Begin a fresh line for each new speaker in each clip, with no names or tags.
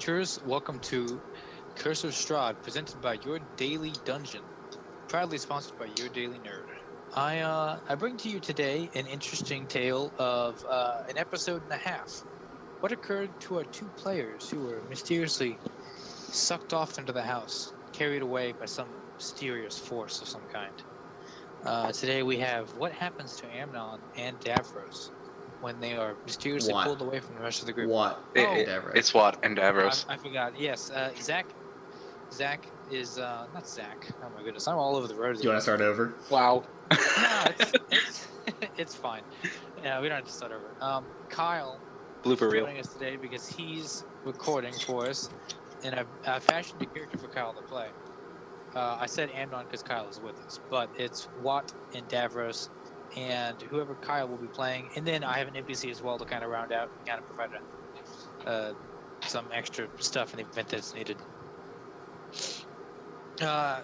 adventurers, welcome to Curse of Strahd, presented by Your Daily Dungeon, proudly sponsored by Your Daily Nerd. I bring to you today an interesting tale of an episode and a half. What occurred to our two players who were mysteriously sucked off into the house, carried away by some mysterious force of some kind. Today we have what happens to Amnon and Davros when they are mysteriously pulled away from the rest of the group.
It's what and Davros.
I forgot. Yes, Zach. Zach is not Zach. Oh my goodness, I'm all over the road.
Do you want to start over?
Wow.
No, it's fine. Yeah, we don't have to start over. Kyle
Blooper
is
reel.
joining us today because he's recording for us, and I've fashioned a character for Kyle to play. I said Amnon because Kyle is with us, but it's Watt and Davros and whoever Kyle will be playing, and then I have an NPC as well to kind of round out and kind of provide some extra stuff in the event that's needed.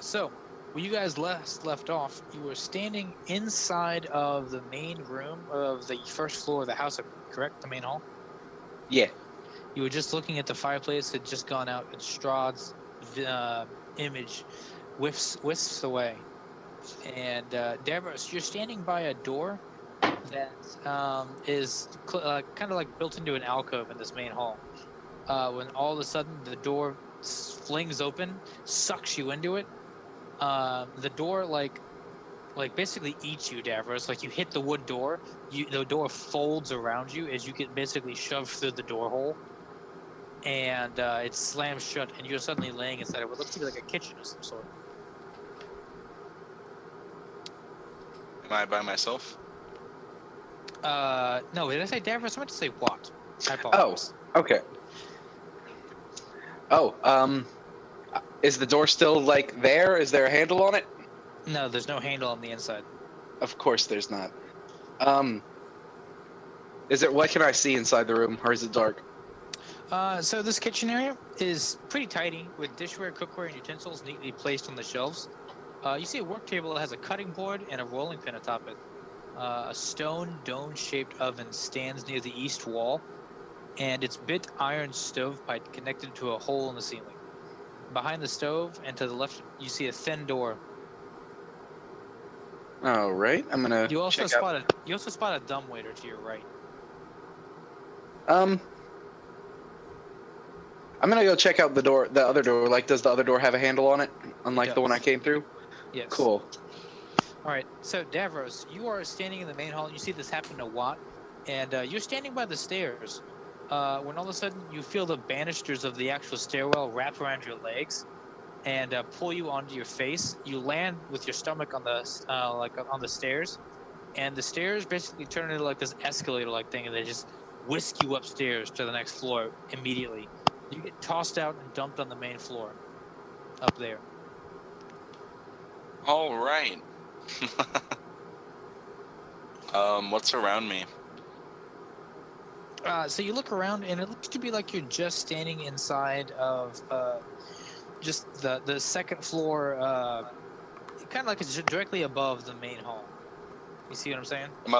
So, when you guys left off, you were standing inside of the main room of the first floor of the house, correct? The main hall?
Yeah.
You were just looking at the fireplace that had just gone out, and Strahd's image whiffs away. And Davros, you're standing by a door that is kind of like built into an alcove in this main hall. When all of a sudden the door flings open, sucks you into it. The door like basically eats you, Davros. Like you hit the wood door, the door folds around you as you get basically shoved through the door hole, and it slams shut, and you're suddenly laying inside of what looks to be like a kitchen of some sort.
Am I by myself?
No, did I say Davros? I meant to say Watt. I apologize.
Oh, okay. Oh, is the door still, like, there? Is there a handle on it?
No, there's no handle on the inside.
Of course there's not. What can I see inside the room, or is it dark?
So this kitchen area is pretty tidy, with dishware, cookware, and utensils neatly placed on the shelves. You see a work table that has a cutting board and a rolling pin atop it. A stone dome-shaped oven stands near the east wall, and its bit iron stovepipe connected to a hole in the ceiling. Behind the stove and to the left, you see a thin door.
All right, I'm gonna.
You also
check out.
spot a dumbwaiter to your right.
I'm gonna go check out the other door. Like, does the other door have a handle on it, unlike the one I came through?
Yes.
Cool.
All right, so Davros, you are standing in the main hall. You see this happen to Watt, and you're standing by the stairs. When all of a sudden you feel the banisters of the actual stairwell wrap around your legs and pull you onto your face. You land with your stomach on the on the stairs, and the stairs basically turn into like this escalator-like thing, and they just whisk you upstairs to the next floor immediately. You get tossed out and dumped on the main floor up there.
All right. What's around me?
So you look around, and it looks to be like you're just standing inside of just the second floor, kind of like it's directly above the main hall. You see what I'm saying?
Am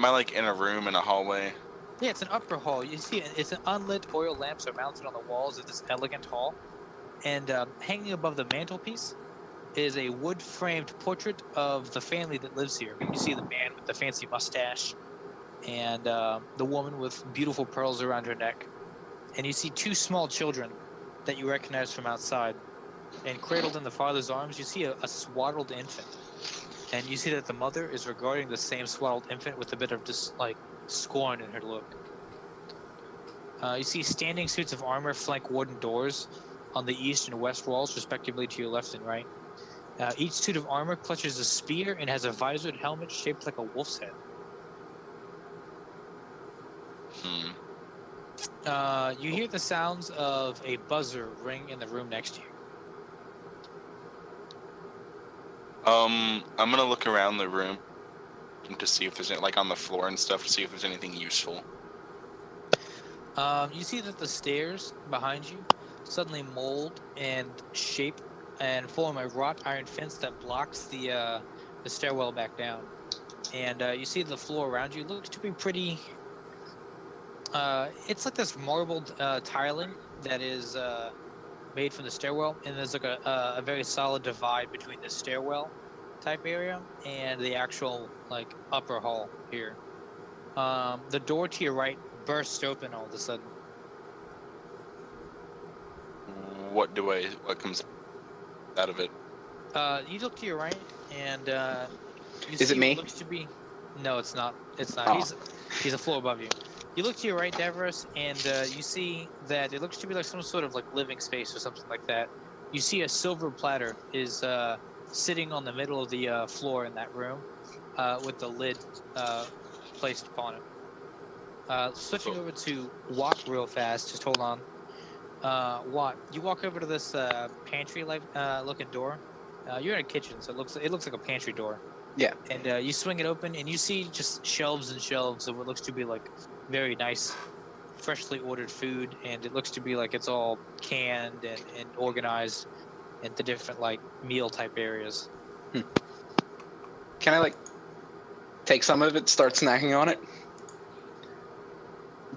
I like in a room in a hallway?
Yeah, it's an upper hall. You see, it's an unlit oil lamps are mounted on the walls of this elegant hall, and hanging above the mantelpiece is a wood-framed portrait of the family that lives here. You see the man with the fancy mustache, and the woman with beautiful pearls around her neck. And you see two small children that you recognize from outside. And cradled in the father's arms, you see a swaddled infant. And you see that the mother is regarding the same swaddled infant with a bit of just like scorn in her look. You see standing suits of armor flank wooden doors on the east and west walls, respectively to your left and right. Each suit of armor clutches a spear and has a visored helmet shaped like a wolf's head. You hear the sounds of a buzzer ring in the room next to you.
I'm gonna look around the room to see if there's any, like on the floor and stuff, to see if there's anything useful.
You see that the stairs behind you suddenly mold and shape and form a wrought iron fence that blocks the stairwell back down. And you see the floor around you looks to be pretty It's like this marbled tiling that is made from the stairwell, and there's like a very solid divide between the stairwell type area and the actual like upper hall here. The door to your right bursts open all of a sudden.
What comes out of it?
You look to your right, and you
Is
see
it me?
what looks to be. No, it's not. It's not.
Oh.
He's a floor above you. You look to your right, Davros, and you see that it looks to be like some sort of like living space or something like that. You see a silver platter is sitting on the middle of the floor in that room, with the lid placed upon it. Switching over to Watt real fast. Just hold on. Watt, you walk over to this pantry-like looking door. You're in a kitchen, so it looks like a pantry door.
Yeah.
And you swing it open, and you see just shelves and shelves of what looks to be like very nice, freshly ordered food, and it looks to be like it's all canned and organized into different like meal type areas.
Can I like take some of it, start snacking on it?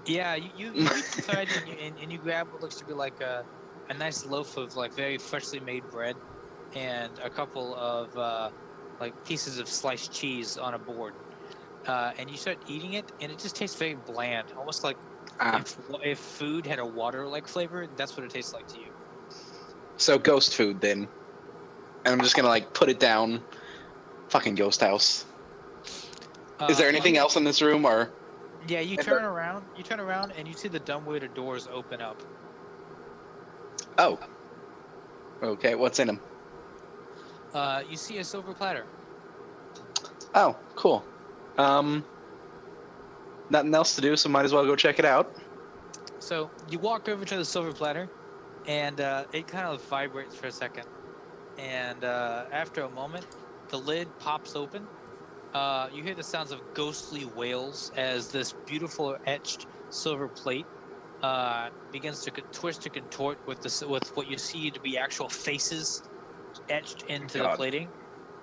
Yeah, you reach inside and you grab what looks to be like a nice loaf of like very freshly made bread and a couple of like pieces of sliced cheese on a board. And you start eating it, and it just tastes very bland, almost like if food had a water-like flavor. That's what it tastes like to you.
So ghost food then. And I'm just gonna like put it down. Fucking ghost house. Is there anything else in this room, or?
Yeah, you turn around, and you see the dumbwaiter doors open up.
Oh. Okay, what's in them?
You see a silver platter.
Oh, cool. Nothing else to do, so might as well go check it out.
So you walk over to the silver platter, and it kind of vibrates for a second. And after a moment, the lid pops open. You hear the sounds of ghostly wails as this beautiful etched silver plate begins to twist and contort with what you see to be actual faces etched into the plating.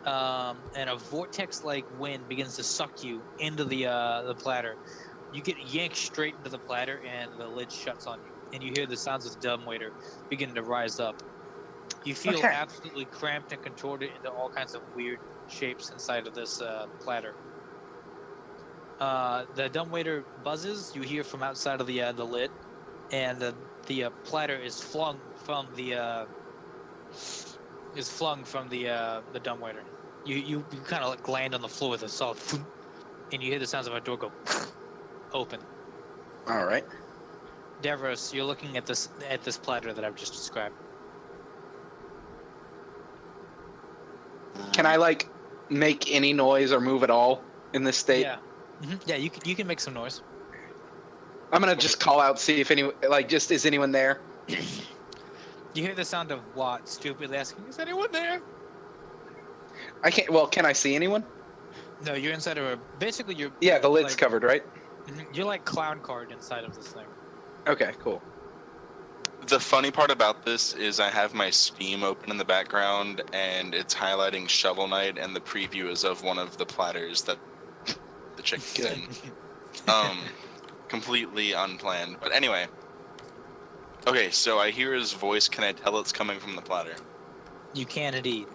And a vortex-like wind begins to suck you into the platter. You get yanked straight into the platter, and the lid shuts on you. And you hear the sounds of the dumbwaiter begin to rise up. You feel absolutely cramped and contorted into all kinds of weird shapes inside of this platter. The dumbwaiter buzzes. You hear from outside of the lid, and the platter is flung from the dumbwaiter. You kind of like land on the floor with a solid, and you hear the sounds of a door go open.
All right.
Davros, you're looking at this platter that I've just described.
Can I like make any noise or move at all in this state?
Yeah. Mm-hmm. Yeah, you can make some noise.
I'm gonna just call out, see if is anyone there?
You hear the sound of Watt stupidly asking, "Is anyone there?"
I can't. Well, can I see anyone?
No, you're inside of basically you're.
Yeah, the lid's
like,
covered, right?
You're like clown card inside of this thing.
Okay, cool.
The funny part about this is I have my Steam open in the background, and it's highlighting Shovel Knight, and the preview is of one of the platters that the chicken's in. Completely unplanned. But anyway. Okay, so I hear his voice. Can I tell it's coming from the platter?
You can indeed.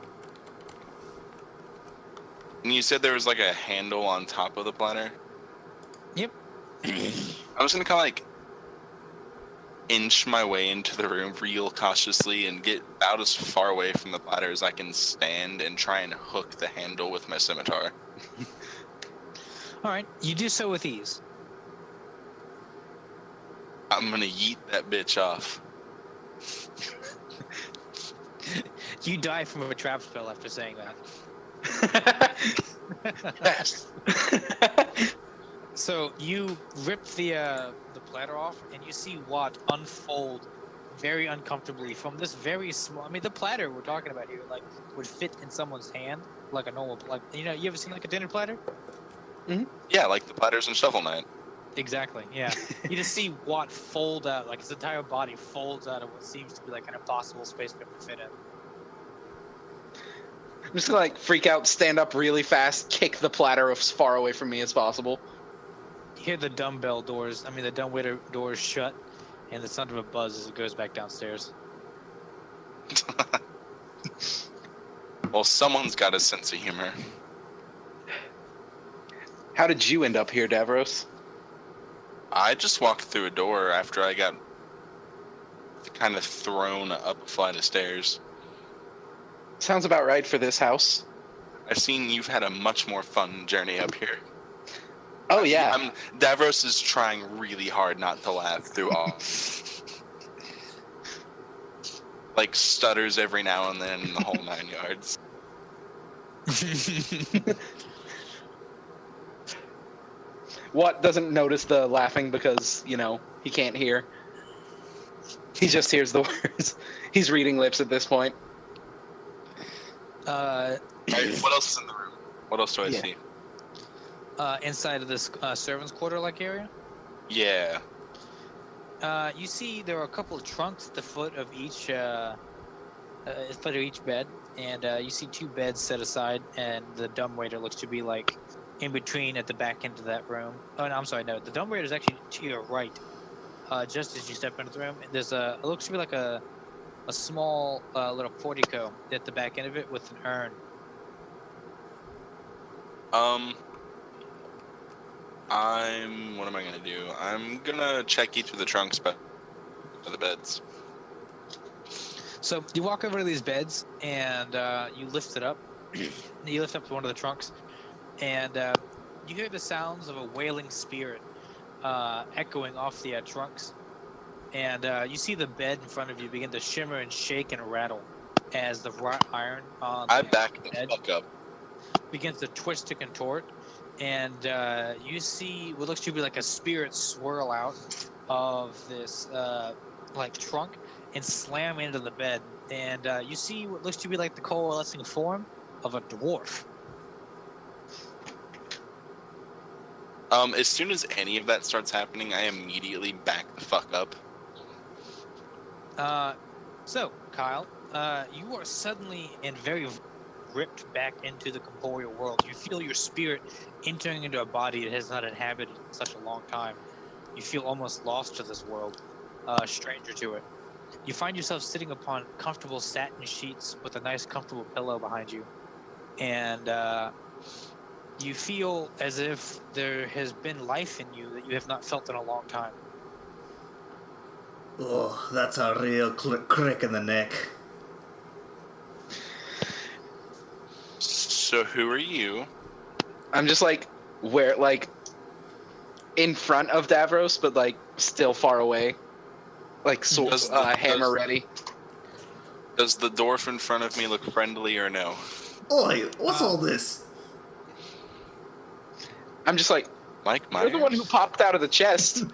And you said there was like a handle on top of the platter?
Yep.
I'm just gonna kind of like inch my way into the room real cautiously and get about as far away from the platter as I can stand and try and hook the handle with my scimitar.
All right, you do so with ease.
I'm gonna yeet that bitch off.
You die from a trap spell after saying that.
Yes.
So you rip the platter off, and you see Watt unfold very uncomfortably from this very small. I mean, the platter we're talking about here, like, would fit in someone's hand like a normal, like, you know, you ever seen like a dinner platter?
Mm-hmm.
Yeah, like the platters in Shovel Knight.
Exactly. Yeah. You just see Watt fold out, like his entire body folds out of what seems to be like an impossible space for him to fit in.
I'm just gonna like freak out, stand up really fast, kick the platter as far away from me as possible.
hear the dumbwaiter doors shut, and the sound of a buzz as it goes back downstairs.
Well, someone's got a sense of humor.
How did you end up here, Davros?
I just walked through a door after I got kind of thrown up a flight of stairs.
Sounds about right for this house.
I've seen you've had a much more fun journey up here.
Oh, yeah.
Davros is trying really hard not to laugh through all. Like, stutters every now and then, the whole 9 yards.
Watt doesn't notice the laughing because, he can't hear. He just hears the words. He's reading lips at this point.
Right, what else is in the room? What else do I see?
Inside of this servants' quarter-like area?
Yeah.
You see there are a couple of trunks at the foot of each bed, and you see 2 beds set aside, and the dumbwaiter looks to be like in between at the back end of that room. Oh, no, I'm sorry, no. The dumbwaiter is actually to your right, just as you step into the room. There's it looks to be like a small little portico at the back end of it with an urn.
What am I gonna do? I'm gonna check each of the trunks, but the beds.
So you walk over to these beds and you lift it up. You lift up one of the trunks, and you hear the sounds of a wailing spirit echoing off the trunks. And you see the bed in front of you begin to shimmer and shake and rattle as the wrought iron on
I
the
back the
bed
fuck up.
begins to twist to contort. And you see what looks to be like a spirit swirl out of this trunk and slam into the bed. And you see what looks to be like the coalescing form of a dwarf.
As soon as any of that starts happening, I immediately back the fuck up.
So, Kyle, you are suddenly and very ripped back into the corporeal world. You feel your spirit entering into a body it has not inhabited in such a long time. You feel almost lost to this world, a stranger to it. You find yourself sitting upon comfortable satin sheets with a nice comfortable pillow behind you. And you feel as if there has been life in you that you have not felt in a long time.
Oh, that's a real crick in the neck.
So who are you?
I'm just in front of Davros, but still far away. Hammer ready.
Does the dwarf in front of me look friendly or no?
Oi, what's all this?
I'm just like,
Mike
you're
Myers?
the one who popped out of the chest.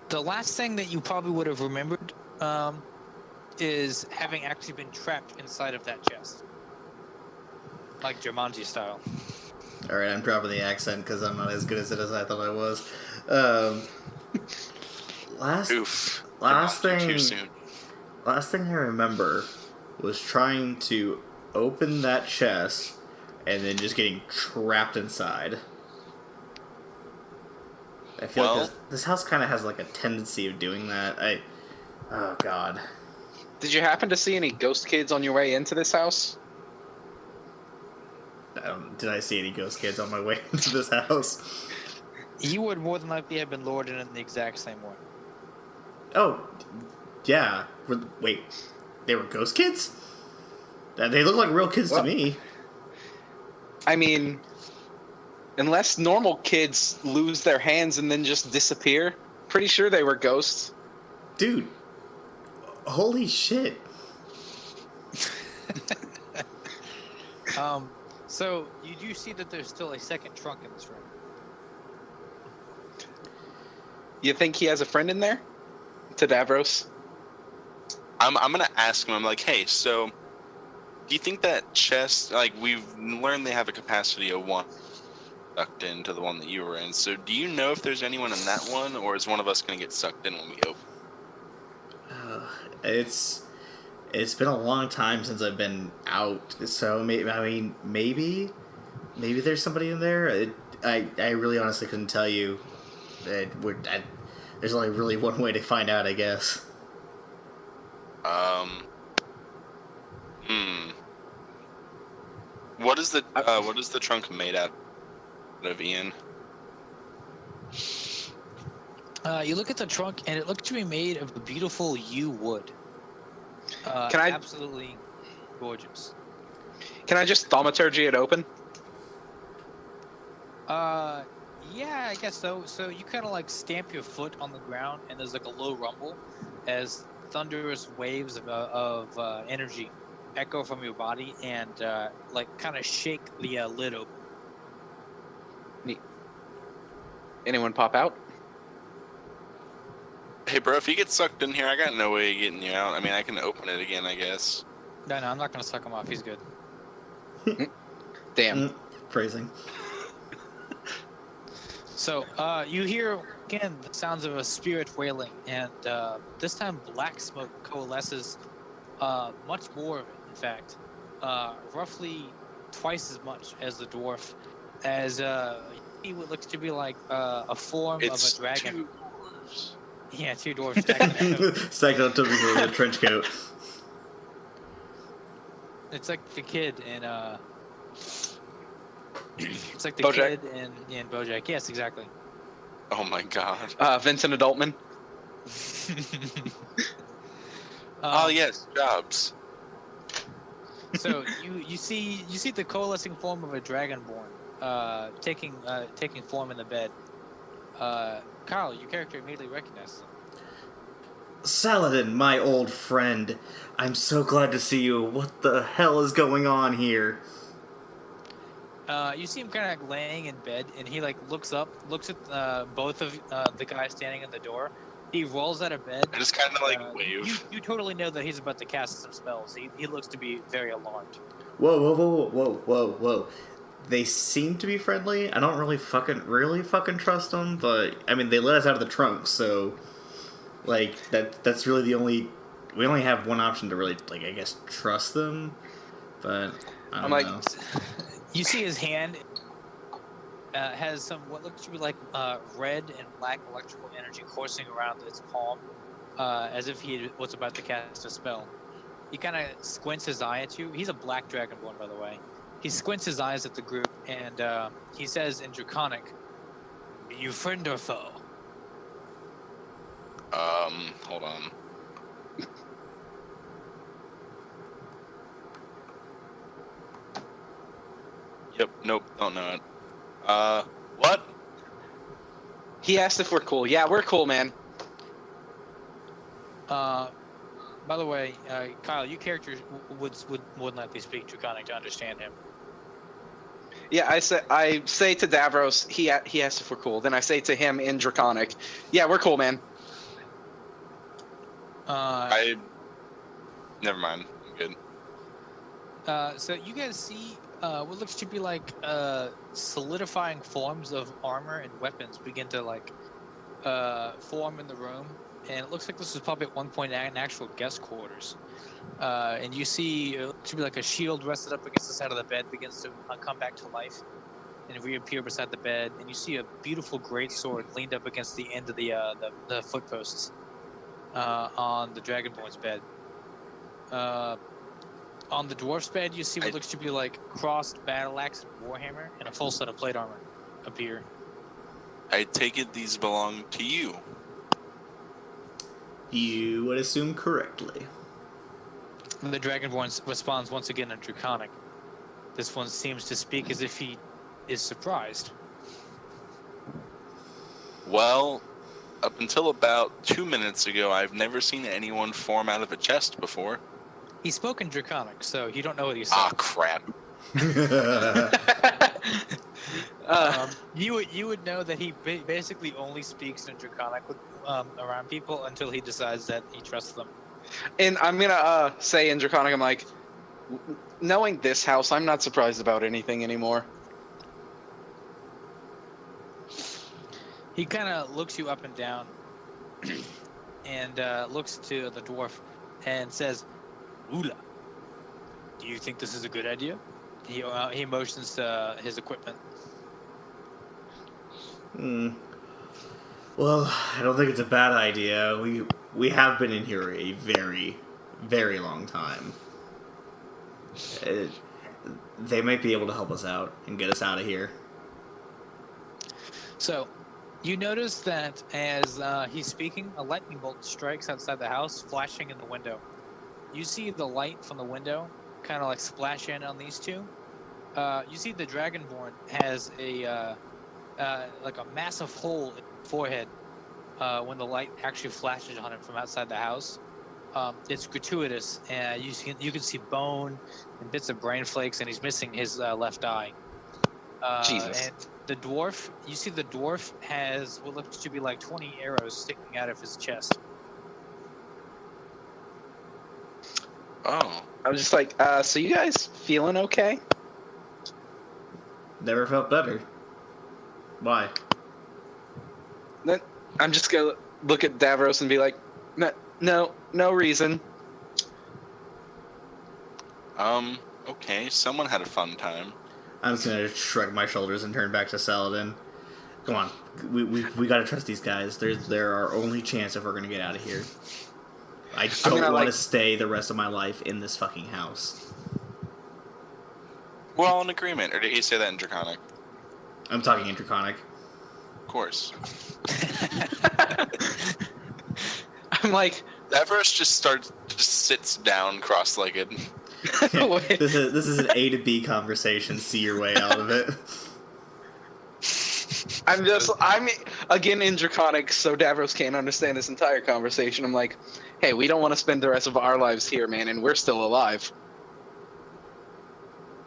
The last thing that you probably would have remembered is having actually been trapped inside of that chest. Like Jumanji style.
Alright, I'm dropping the accent because I'm not as good at it as I thought I was.
Oof.
Last
Too
thing
soon.
Last thing I remember was trying to open that chest and then just getting trapped inside. I feel like this house kind of has a tendency of doing that. Oh god.
Did you happen to see any ghost kids on your way into this house?
Did I see any ghost kids on my way into this house?
You would more than likely have been lured in the exact same way.
Oh, yeah. Wait, they were ghost kids? They look like real kids to me.
I mean, unless normal kids lose their hands and then just disappear, pretty sure they were ghosts.
Dude, holy shit.
So you do see that there's still a second trunk in this room.
You think he has a friend in there? To Davros?
I'm gonna ask him. I'm like, hey, so do you think that chest? We've learned they have a capacity of 1 sucked into the one that you were in. So do you know if there's anyone in that one, or is one of us gonna get sucked in when we open?
It's been a long time since I've been out, so maybe there's somebody in there. I really honestly couldn't tell you. There's only really one way to find out, I guess.
What is the trunk made out of, Ian?
You look at the trunk, and it looks to be made of a beautiful yew wood.
Can I-
Absolutely gorgeous.
Can I just thaumaturgy it open?
Yeah, I guess so. So you kind of like stamp your foot on the ground, and there's like a low rumble as thunderous waves of energy echo from your body and like kind of shake the lid open.
Neat. Anyone pop out?
Hey, bro, if you get sucked in here, I got no way of getting you out. I mean, I can open it again, I guess.
No, I'm not gonna suck him off. He's good.
Damn.
Phrasing.
So you hear again the sounds of a spirit wailing, and this time black smoke coalesces. Much more of it, in fact, roughly twice as much as the dwarf, as you see what looks to be like a form of a dragon.
Two dwarves.
Yeah, two dwarves stacked.
Stacked on top of a trench coat.
It's like the kid in it's like the
BoJack?
kid in BoJack. Yes, exactly.
Oh my god.
Vincent Adultman.
Oh yes, Jobs.
So you see the coalescing form of a dragonborn taking form in the bed. Kyle, your character immediately recognizes him.
Saladin, my old friend. I'm so glad to see you. What the hell is going on here?
You see him kind of like laying in bed, and he like looks up, looks at both of the guys standing in the door. He rolls out of bed.
I just kind of like wave.
You totally know that he's about to cast some spells. He looks to be very alarmed.
Whoa. They seem to be friendly. I don't really fucking trust them, but I mean, they let us out of the trunk, so like that's really the only. We only have one option to really, like, I guess, trust them, but I don't know.
You see his hand has some what looks to be like red and black electrical energy coursing around its palm, as if he was about to cast a spell. He kind of squints his eye at you. He's a black dragonborn, by the way. He squints his eyes at the group, and he says in Draconic, "Are you friend or foe?"
Hold on. Yep, nope, don't know it. What?
He asked if we're cool. Yeah, we're cool, man.
By the way, Kyle, your character would more than likely speak Draconic to understand him.
Yeah, I say to Davros, he asked if we're cool. Then I say to him in Draconic, yeah, we're cool, man.
Never mind. I'm good.
So you guys see what looks to be like solidifying forms of armor and weapons begin to like form in the room, and it looks like this was probably at one point an actual guest quarters. And you see it looks to be like a shield rested up against the side of the bed begins to come back to life and reappear beside the bed, and you see a beautiful greatsword leaned up against the end of the footposts on the dragonborn's bed. On the dwarf's bed, you see what looks to be like crossed battle axe and warhammer and a full set of plate armor appear.
I take it these belong to you.
You would assume correctly.
The dragonborn responds once again in Draconic. This one seems to speak as if he is surprised.
Well, up until about 2 minutes ago, I've never seen anyone form out of a chest before.
He spoke in Draconic, so you don't know what he said.
Ah, crap.
You would know that he basically only speaks in Draconic with, around people until he decides that he trusts them.
And I'm gonna say in Draconic, I'm like, knowing this house, I'm not surprised about anything anymore.
He kind of looks you up and down, and looks to the dwarf, and says, "Ula, do you think this is a good idea?" He motions to his equipment.
Well, I don't think it's a bad idea. We have been in here a very, very long time. They might be able to help us out and get us out of here.
So, you notice that as he's speaking, a lightning bolt strikes outside the house, flashing in the window. You see the light from the window kind of like splash in on these two. You see the Dragonborn has a like a massive hole in his forehead when the light actually flashes on him from outside the house. It's gratuitous, and you can see bone and bits of brain flakes, and he's missing his left eye.
Jesus.
And the dwarf, you see the dwarf has what looks to be like 20 arrows sticking out of his chest.
Oh.
I was just like, so you guys feeling okay?
Never felt better. Why?
Then I'm just gonna look at Davros and be like, no reason.
Okay, someone had a fun time.
I'm just gonna shrug my shoulders and turn back to Saladin. Come on, we gotta trust these guys. They're our only chance if we're gonna get out of here. I don't want to stay the rest of my life in this fucking house.
We're all in agreement, or did he say that in Draconic?
I'm talking in Draconic.
Of course.
I'm like,
Davros just sits down cross-legged.
This is an A to B conversation. See your way out of it.
I'm again in Draconic, so Davros can't understand this entire conversation. I'm like, hey, we don't want to spend the rest of our lives here, man, and we're still alive.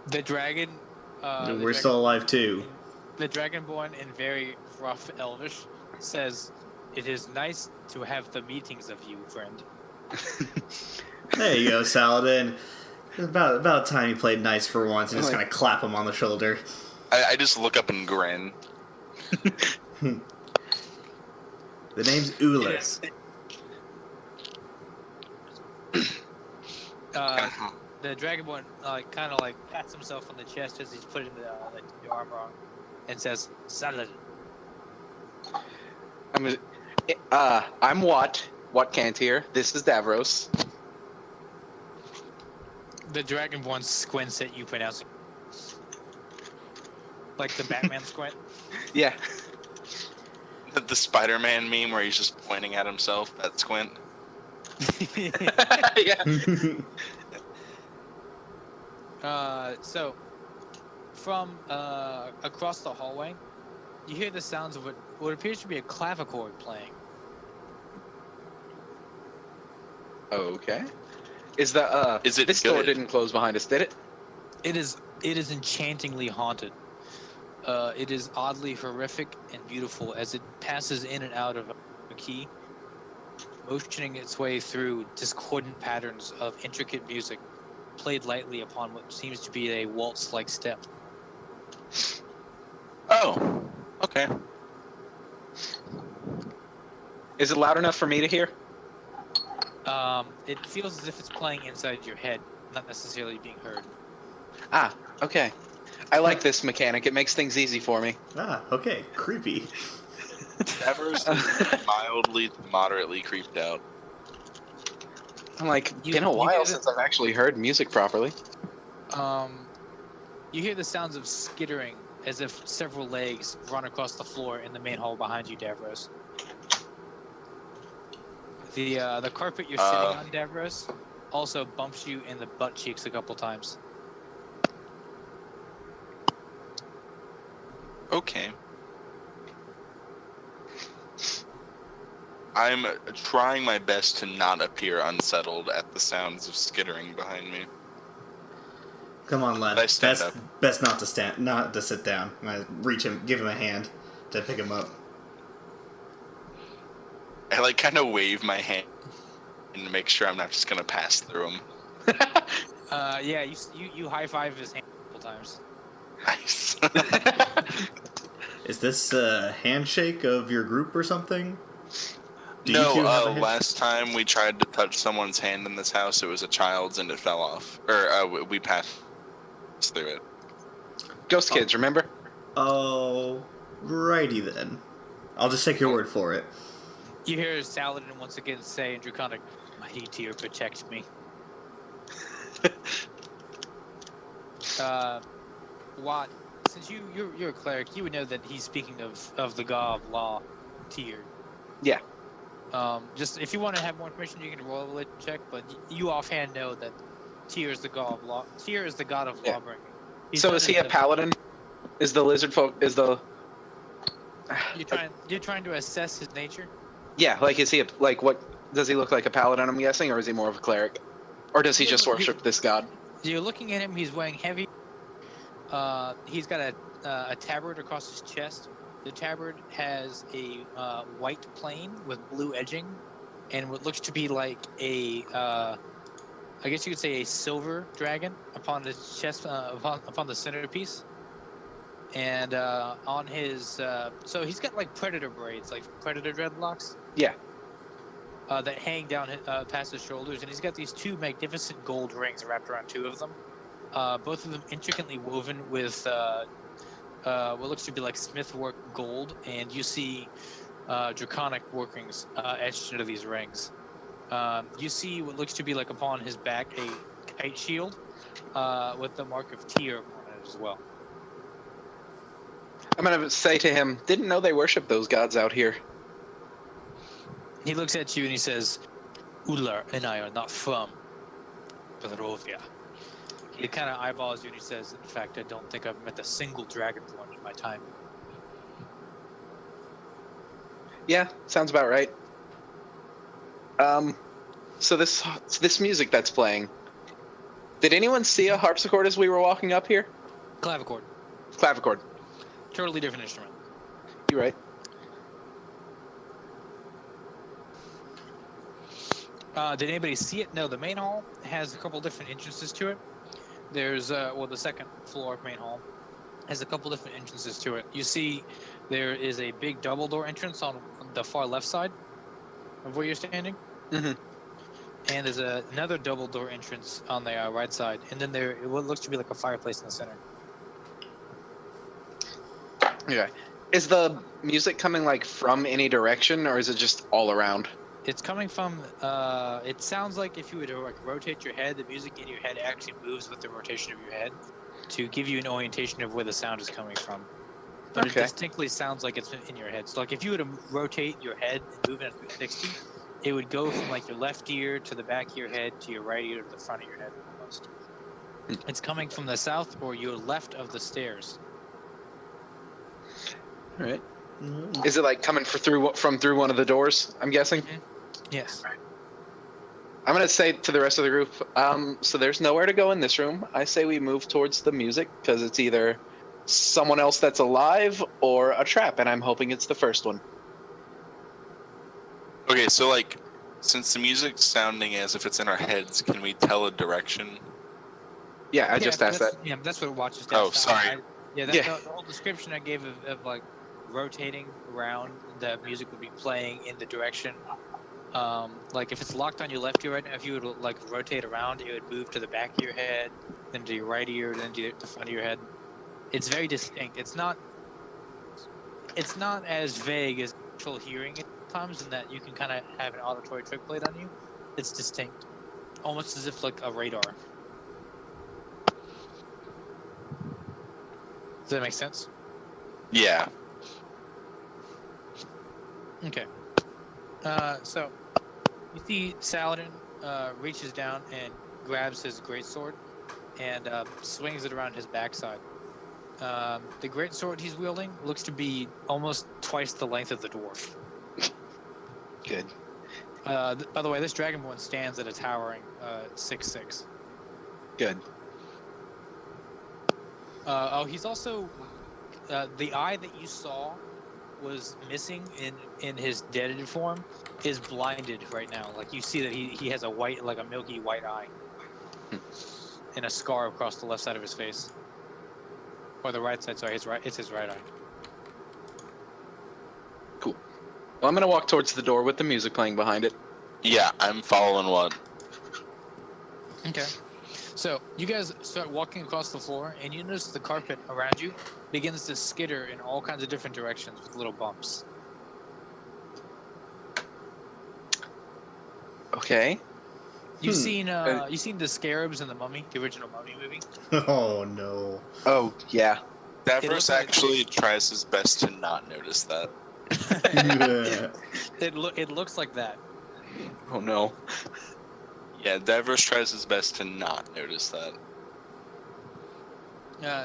The dragon.
We're still alive too.
The Dragonborn, in very rough Elvish, says, "It is nice to have the meetings of you, friend."
There you go, Saladin. It's about time you played nice for once and just kind of clap him on the shoulder.
I just look up and grin.
The name's Ulis.
The Dragonborn kind of pats himself on the chest as he's putting the armor on, and says, "Saladin."
I'm Wat Cantier. This is Davros.
The Dragonborn squints at you, pronouncing like the Batman squint.
Yeah.
The Spider-Man meme where he's just pointing at himself, that squint.
Yeah.
So, from across the hallway, you hear the sounds of what appears to be a clavichord playing.
Okay. Is it this
good?
door didn't close behind us, did it?
It is enchantingly haunted. It is oddly horrific and beautiful as it passes in and out of a key, motioning its way through discordant patterns of intricate music, played lightly upon what seems to be a waltz-like step.
Oh, okay.
Is it loud enough for me to hear?
It feels as if it's playing inside your head, not necessarily being heard.
Ah, okay. I like this mechanic. It makes things easy for me.
Ah, okay. Creepy.
Davros is mildly, moderately creeped out.
I'm like, been a while since I've actually heard music properly.
You hear the sounds of skittering as if several legs run across the floor in the main hall behind you, Davros. The carpet you're sitting on, Davros, also bumps you in the butt cheeks a couple times.
Okay. I'm trying my best to not appear unsettled at the sounds of skittering behind me.
Come on, lad.
I stand up.
Best not to sit down. I reach him, give him a hand to pick him up.
I kind of wave my hand and make sure I'm not just gonna pass through him.
Yeah, you high five his hand a couple times.
Nice.
Is this a handshake of your group or something?
Last time we tried to touch someone's hand in this house, it was a child's and it fell off. Or we passed through it.
Ghost kids, remember?
Oh, Righty then. I'll just take your word for it.
You hear Saladin once again say in Draconic, "Mighty Tyr, protect me." Watt, since you're a cleric, you would know that he's speaking of the god of law, Tyr.
Yeah.
Just if you want to have more information, you can roll a religion check. But you offhand know that Tyr is the god of law. Tyr is the god of lawbreaking.
So is he a paladin? Is the lizard folk? Is the?
You're trying to assess his nature.
Yeah, like is he what does he look like, a paladin? I'm guessing, or is he more of a cleric, or does he just worship this god?
You're looking at him. He's wearing heavy. He's got a tabard across his chest. The tabard has a white plane with blue edging, and what looks to be like a, I guess you could say a silver dragon upon his chest, upon the centerpiece. And on his, so he's got like predator braids, like predator dreadlocks.
Yeah.
That hang down past his shoulders, and he's got these two magnificent gold rings wrapped around two of them. Both of them intricately woven with what looks to be like smithwork gold, and you see draconic workings etched into these rings. You see what looks to be like upon his back a kite shield with the mark of Tyr on it as well.
I'm gonna say to him, didn't know they worship those gods out here.
He looks at you and he says, "Ular and I are not from Barovia." He kind of eyeballs you and he says, "In fact, I don't think I've met a single dragonborn in my time."
Yeah, sounds about right. So this music that's playing, did anyone see a harpsichord as we were walking up here?
Clavichord.
Clavichord.
Totally different instrument.
You're right.
Did anybody see it? No, the main hall has a couple different entrances to it. There's, the second floor main hall has a couple different entrances to it. You see there is a big double door entrance on the far left side of where you're standing.
Mm-hmm.
And there's another double door entrance on the right side. And then there what looks to be like a fireplace in the center.
Okay. Is the music coming like from any direction, or is it just all around?
It's coming from, it sounds like if you were to like rotate your head, the music in your head actually moves with the rotation of your head to give you an orientation of where the sound is coming from. But
Okay.
It distinctly sounds like it's in your head. So like if you were to rotate your head and move it at 360, it would go from like your left ear to the back of your head to your right ear to the front of your head almost. It's coming from the south or your left of the stairs.
All right. Is it like coming from through one of the doors? I'm guessing.
Yes.
I'm gonna say to the rest of the group, so there's nowhere to go in this room. I say we move towards the music because it's either someone else that's alive or a trap, and I'm hoping it's the first one.
Okay, so like, since the music's sounding as if it's in our heads, can we tell a direction?
Yeah, I just asked that.
Yeah, that's what it watches down.
Oh, sorry.
The whole description I gave of like rotating around, the music would be playing in the direction. Like if it's locked on your left ear right now, if you would like rotate around, it would move to the back of your head, then to your right ear, then to the front of your head. It's very distinct. It's not as vague as actual hearing at times, in that you can kind of have an auditory trick played on you. It's distinct, almost as if like a radar. Does that make sense?
Yeah.
Okay. So you see Saladin reaches down and grabs his greatsword and swings it around his backside. The greatsword he's wielding looks to be almost twice the length of the dwarf.
Good.
By the way, this dragonborn stands at a towering 6'6".
Good.
He's also the eye that you saw was missing in his deaded form is blinded right now. Like you see that he has a white, like a milky white eye, and a scar across the left side of his face, or the right side. Sorry, it's his right eye.
Cool. Well, I'm gonna walk towards the door with the music playing behind it.
Yeah, I'm following what.
Okay. So you guys start walking across the floor, and you notice the carpet around you begins to skitter in all kinds of different directions with little bumps.
Okay.
You've seen the scarabs in the Mummy, the original Mummy movie.
Oh no.
Oh, yeah.
Davros
like-
actually tries his best to not notice that.
It looks like that.
Oh, no.
Yeah, Davros tries his best to not notice that.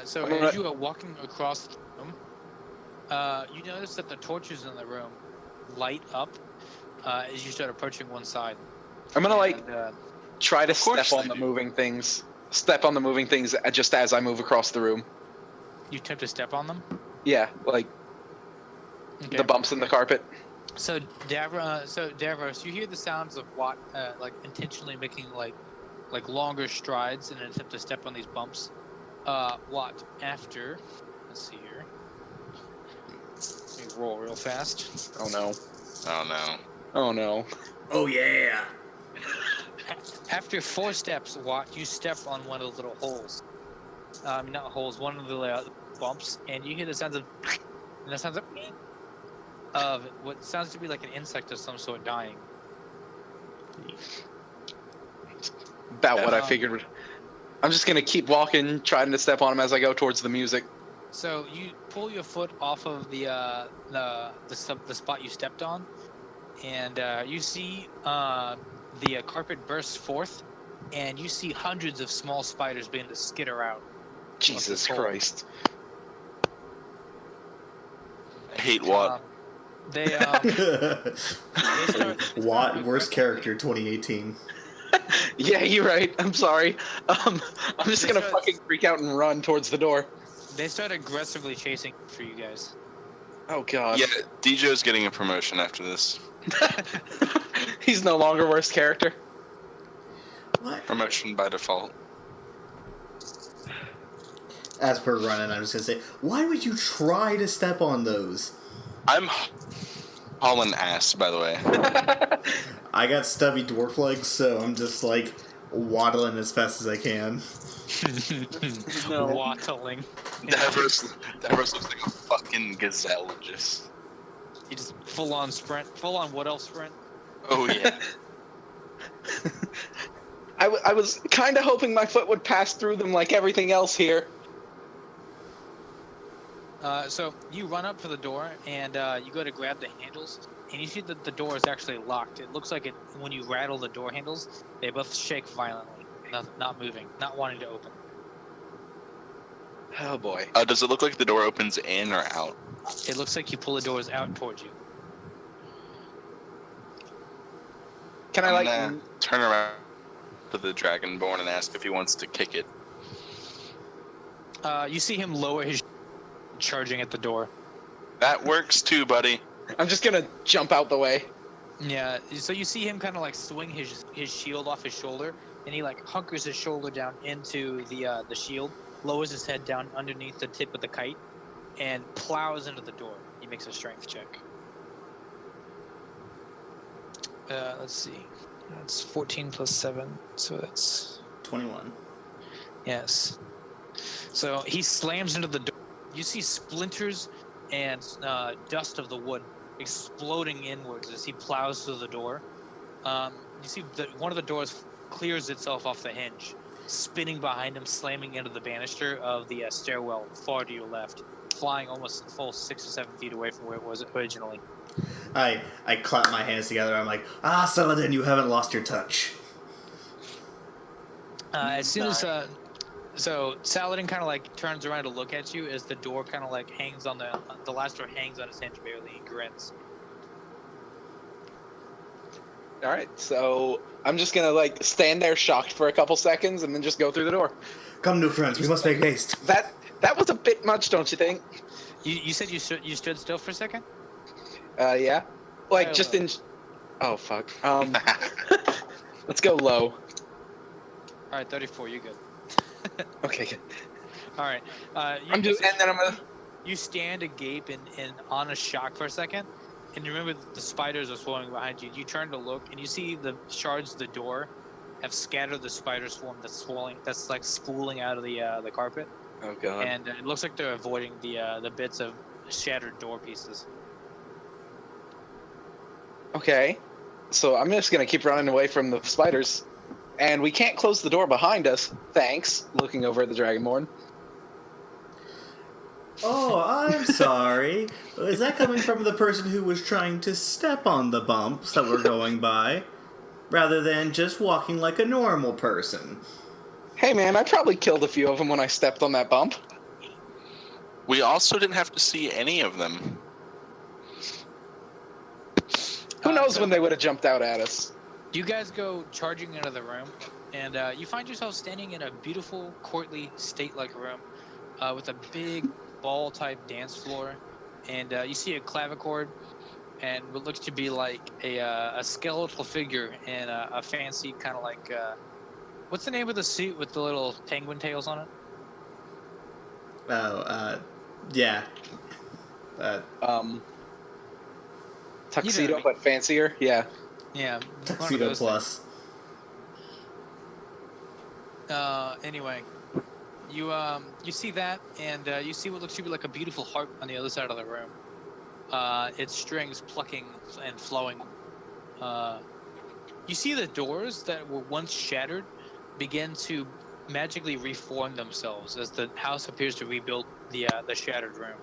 So
I'm gonna-
as you are walking across the room, you notice that the torches in the room light up as you start approaching one side.
I'm gonna, like,
And,
try to
Of course
step on
they
the
do.
moving things. Step on the moving things just as I move across the room.
you attempt to step on them.
Yeah, like
Okay.
the bumps in the carpet.
So Davros, you hear the sounds of Watt like intentionally making like longer strides in an attempt to step on these bumps. Watt, after, let's see here. Let me roll real fast.
Oh, no.
Oh no.
Oh, no.
Oh yeah.
After 4 steps, Watt, you step on one of the little holes. Not holes, one of the bumps, and you hear the sounds of, and the sounds of what sounds to be like an insect of some sort dying.
About what I figured. I'm just gonna keep walking, trying to step on them as I go towards the music.
So you pull your foot off of the spot you stepped on, and you see the carpet bursts forth, and you see hundreds of small spiders begin to skitter out.
Jesus
hole.
Christ.
I hate Watt.
They start.
Watt, worst character 2018.
Yeah, you're right. I'm sorry. I'm just gonna
Because-
fucking freak out and run towards the door.
They start aggressively chasing for you guys.
Oh, God.
Yeah, DJ's getting a promotion after this.
He's no longer worst character.
What?
Promotion by default.
As per running, I'm just gonna say, why would you try to step on those?
I'm hauling ass, by the way.
I got stubby dwarf legs, so I'm just like waddling as fast as I can.
No.
Waddling.
Davros looks like a fucking gazelle, just.
You just full on sprint. Full on what else sprint?
Oh yeah.
I was kind of hoping my foot would pass through them like everything else here.
So you run up to the door and you go to grab the handles, and you see that the door is actually locked. It looks like when you rattle the door handles, they both shake violently, not moving, not wanting to open.
Oh, boy.
Does it look like the door opens in or out?
It looks like you pull the doors out towards you.
Can I,
I'm
like...
gonna turn around to the Dragonborn and ask if he wants to kick it.
You see him lower his charging at the door.
That works too, buddy.
I'm just gonna jump out the way.
Yeah, so you see him kind of like swing his shield off his shoulder, and he like hunkers his shoulder down into the shield, lowers his head down underneath the tip of the kite, and plows into the door. He makes a strength check. Let's see. That's 14 plus 7, so that's
21.
yes. So he slams into the door. You see splinters and dust of the wood exploding inwards as he plows through the door. You see one of the doors clears itself off the hinge, spinning behind him, slamming into the banister of the stairwell far to your left, flying almost a full 6 or 7 feet away from where it was originally.
I clap my hands together. I'm like, Saladin, you haven't lost your touch.
As soon as so Saladin kind of like turns around to look at you as the door kind of like hangs on the last door hangs on his hinge barely. He grins.
All right, so I'm just gonna like stand there shocked for a couple seconds and then just go through the door.
Come, new friends, we must make haste.
That was a bit much, don't you think?
You said you stood still for a second?
Yeah. Like
Very
just
low.
in. Oh fuck. Let's go low.
All right, 34. You're good.
Okay. Good.
All right.
And then I'm gonna.
You stand agape and on a shock for a second, and you remember that the spiders are swarming behind you. You turn to look, and you see the shards of the door have scattered the spider swarm that's like spooling out of the carpet,
Oh god.
and it looks like they're avoiding the bits of shattered door pieces.
Okay. So I'm just gonna keep running away from the spiders. And we can't close the door behind us. Thanks. Looking over at the Dragonborn.
Oh, I'm sorry. Is that coming from the person who was trying to step on the bumps that were going by, rather than just walking like a normal person?
Hey man, I probably killed a few of them when I stepped on that bump.
We also didn't have to see any of them.
Who knows
So
when they would have jumped out at us?
you guys go charging into the room, and you find yourself standing in a beautiful, courtly, state-like room with a big ball-type dance floor, and you see a clavichord and what looks to be like a skeletal figure in a fancy kind of like what's the name of the suit with the little penguin tails on it?
Yeah.
Tuxedo,
what I mean.
but fancier. Yeah.
Yeah, one of
Tuxedo
those
Plus.
Anyway, you see that, and you see what looks to be like a beautiful harp on the other side of the room. Its strings plucking and flowing. You see the doors that were once shattered begin to magically reform themselves as the house appears to rebuild the shattered room.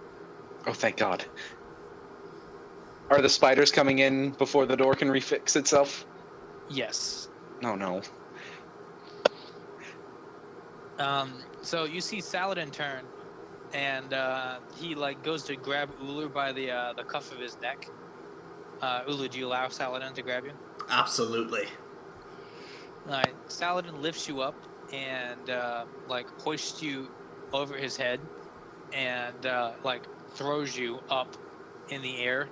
Oh, thank God. Are the spiders coming in before the door can refix itself?
Yes.
No, no.
So you see Saladin turn, and he like goes to grab Ulu by the cuff of his neck. Ulu, do you allow Saladin to grab you?
Absolutely.
All right. Saladin lifts you up and like hoists you over his head, and like throws you up in the air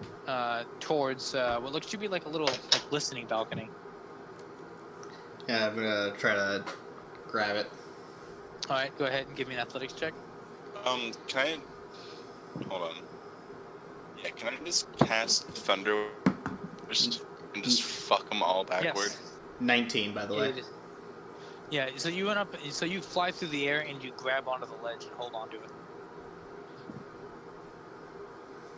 towards what looks to be like a little like listening balcony.
Yeah, I'm gonna try to grab it.
All right, go ahead and give me an athletics check.
Can I... Hold on. Yeah, can I just cast Thunder and just fuck them all backward?
Yes.
19, by the way.
Yeah, so you went up, so you fly through the air and you grab onto the ledge and hold on to it.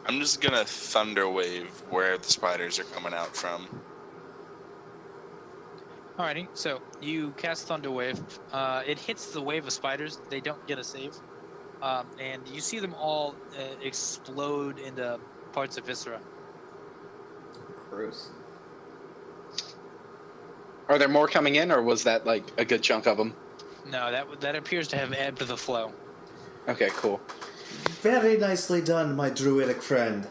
I'm just gonna Thunder Wave where the spiders are coming out from.
Alrighty, so you cast Thunder Wave. It hits the wave of spiders. They don't get a save. And you see them all explode into parts of viscera.
Gross.
Are there more coming in, or was that like a good chunk of them?
No, that appears to have ebbed the flow.
Okay, cool.
Very nicely done, my druidic friend.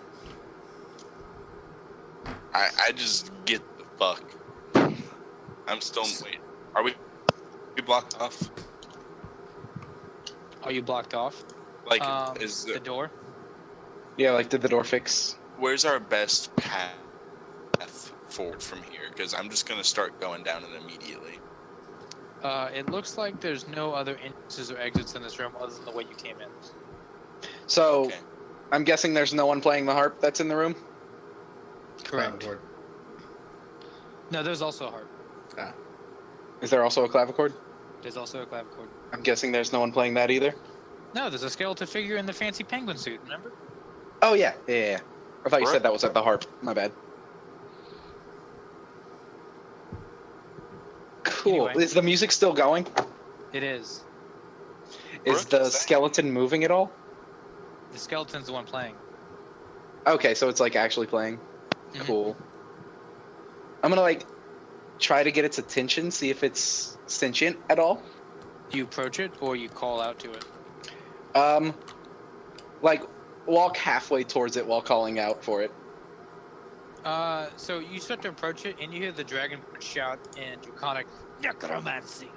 I just get the fuck. I'm still... Wait. Are we blocked off?
Are you blocked off?
Like, is
the door?
Yeah, like did the door fix?
Where's our best path forward from here? Because I'm just gonna start going down it immediately.
It looks like there's no other entrances or exits in this room other than the way you came in.
So,
Okay.
I'm guessing there's no one playing the harp that's in the room?
Correct.
Clavichord.
No, there's also a harp.
Ah.
Is there also a clavichord?
There's also a clavichord.
I'm guessing there's no one playing that either?
No, there's a skeletal figure in the fancy penguin suit, remember?
Oh, yeah. Yeah. I thought you
What?
said that was at the harp. My bad. Cool.
Anyway.
Is the music still going?
It is.
Is
Brooke,
the
is that-
skeleton moving at all?
The skeleton's the one playing.
Okay, so it's like actually playing.
Mhm.
Cool. I'm gonna like try to get its attention, see if it's sentient at all.
You approach it or you call out to it?
Like walk halfway towards it while calling out for it.
So you start to approach it and you hear the dragon shout in draconic necromancy.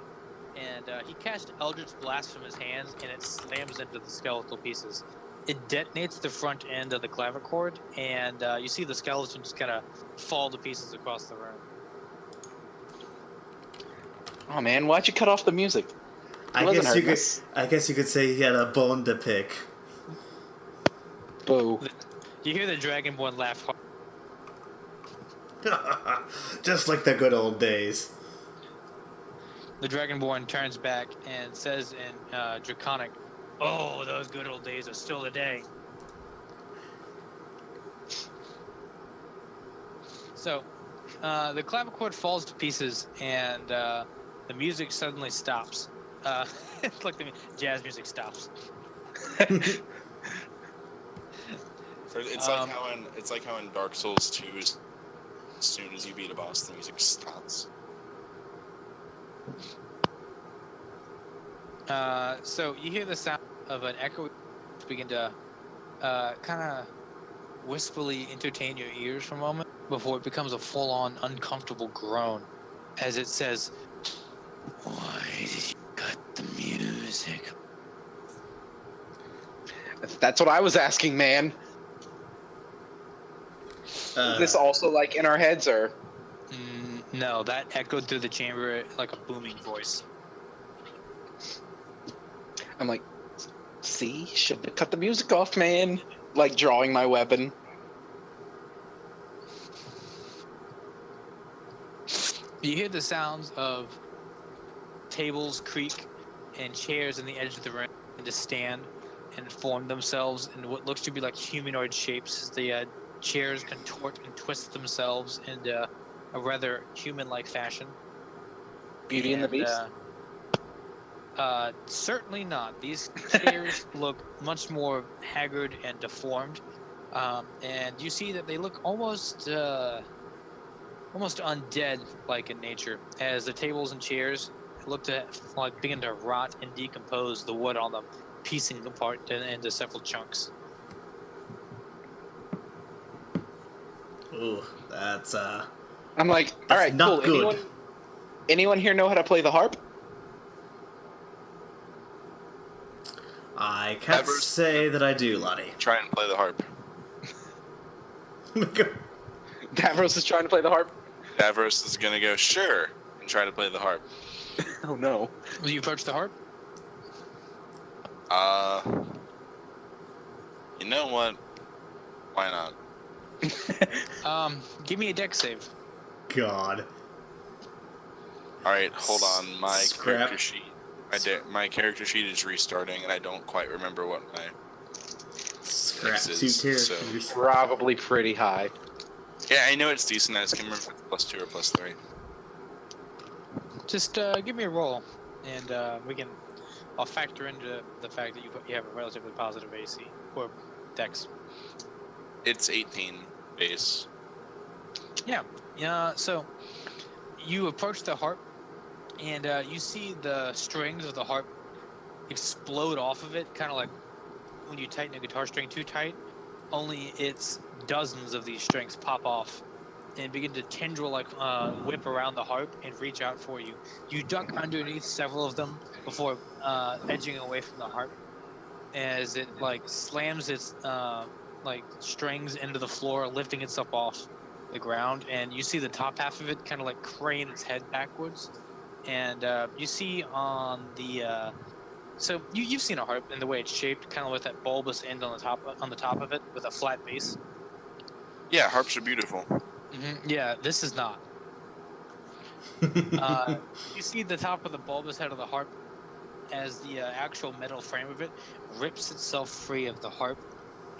And he casts Eldritch Blast from his hands and it slams into the skeletal pieces. It detonates the front end of the clavichord, and you see the skeleton just kind of fall to pieces across the room.
Oh man, why'd you cut off the music?
I
wasn't
guess you
hurting
could.
us.
I guess you could say he had a bone to pick.
Boo.
You hear the dragonborn laugh hard.
Just like the good old days.
The Dragonborn turns back and says in Draconic, "Oh, those good old days are still a day." So, the clavichord falls to pieces, and the music suddenly stops. It's like the jazz music stops.
It's like how in Dark Souls 2, as soon as you beat a boss, the music stops.
So you hear the sound of an echo begin to kind of wistfully entertain your ears for a moment before it becomes a full-on uncomfortable groan as it says, "Why did you cut the music?"
That's what I was asking, man. Is this also like in our heads, or?
No, that echoed through the chamber like a booming voice.
I'm like, see, shouldn't have cut the music off, man. Like drawing my weapon.
You hear the sounds of tables creak and chairs in the edge of the room to stand and form themselves in what looks to be like humanoid shapes as the chairs contort and twist themselves into a rather human-like fashion.
Beauty and the Beast?
Certainly not. These chairs look much more haggard and deformed, and you see that they look almost undead-like in nature, as the tables and chairs look to like begin to rot and decompose the wood on them, piecing them apart into several chunks.
Ooh, that's
I'm like, all right,
not
cool.
good.
Anyone here know how to play the harp?
I can't say that I do, Lottie.
Try and play the harp.
Davros is trying to play the harp.
Davros is gonna go, sure, and try to play the harp.
Oh no.
Will you approach the harp?
You know what? Why not?
Give me a dex save.
God.
All right, hold on. My
Scrap.
character sheet. My character sheet is restarting, and I don't quite remember what my
Scrap
Dex
two
is,
characters.
Probably pretty high.
Yeah, I know it's decent. I just can't remember if it's +2 or +3.
Just give me a roll, and I'll factor into the fact that you have a relatively positive AC or dex.
It's 18 base.
Yeah. So you approach the harp, and you see the strings of the harp explode off of it, kind of like when you tighten a guitar string too tight. Only it's dozens of these strings pop off and begin to tendril like whip around the harp and reach out for you. You duck underneath several of them before edging away from the harp as it like slams its like strings into the floor, lifting itself off the ground, and you see the top half of it kind of like crane its head backwards, and you see on the so you've seen a harp in the way it's shaped, kind of with that bulbous end on the top of it with a flat base.
Yeah, harps are beautiful.
Yeah, this is not. You see the top of the bulbous head of the harp as the actual metal frame of it rips itself free of the harp,